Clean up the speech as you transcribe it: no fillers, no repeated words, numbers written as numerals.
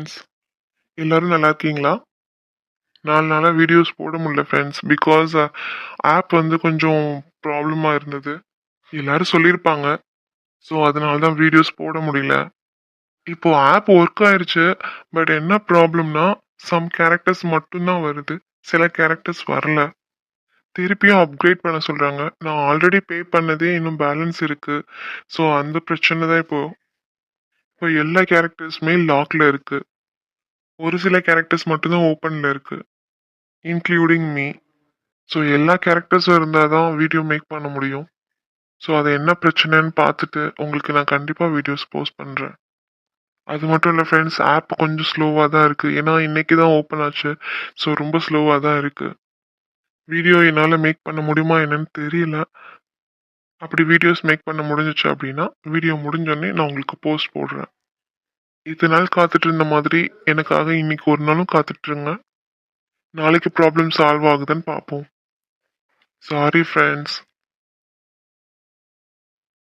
Friends. எல்லாரும் நல்லா இருக்கீங்களா? 4 நாளா வீடியோஸ் போட முடியல ஃப்ரெண்ட்ஸ். பிகாஸ் ஆப் வந்து கொஞ்சம் ப்ராப்ளமா இருந்தது. எல்லாரும் சொல்லியிருப்பாங்க. ஸோ அதனால தான் வீடியோஸ் போட முடியல. இப்போ ஆப் ஒர்க் ஆயிருச்சு. பட் என்ன ப்ராப்ளம்னா சம் கேரக்டர்ஸ் மட்டும்தான் வருது. சில கேரக்டர்ஸ் வரல. திருப்பியும் அப்கிரேட் பண்ண சொல்றாங்க. நான் ஆல்ரெடி பே பண்ணதே இன்னும் பேலன்ஸ் இருக்கு. ஸோ அந்த பிரச்சனை தான் இப்போ எல்லா கேரக்டர்ஸுமே லாக்ல இருக்கு. ஒரு சில கேரக்டர்ஸ் மட்டும்தான் ஓப்பன்ல இருக்கு. Including me. ஸோ எல்லா கேரக்டர்ஸும் இருந்தால் தான் வீடியோ மேக் பண்ண முடியும். ஸோ அது என்ன பிரச்சனைன்னு பார்த்துட்டு உங்களுக்கு நான் கண்டிப்பாக வீடியோஸ் போஸ்ட் பண்ணுறேன். அது மட்டும் இல்லை ஃப்ரெண்ட்ஸ், ஆப் கொஞ்சம் ஸ்லோவாக தான் இருக்குது. ஏன்னா இன்னைக்கு தான் ஓப்பன் ஆச்சு. ஸோ ரொம்ப ஸ்லோவாக தான் இருக்குது. வீடியோ என்னால் மேக் பண்ண முடியுமா என்னன்னு தெரியல. அப்படி வீடியோஸ் மேக் பண்ண முடிஞ்சிச்சு அப்படின்னா வீடியோ முடிஞ்சோடனே நான் உங்களுக்கு போஸ்ட் போடுறேன். இத்தனை நாள் காத்துட்டு இருந்த மாதிரி எனக்காக இன்னைக்கு ஒரு நாளும் காத்துட்ருங்க. நாளைக்கு ப்ராப்ளம் சால்வ் ஆகுதுன்னு பார்ப்போம். Sorry friends.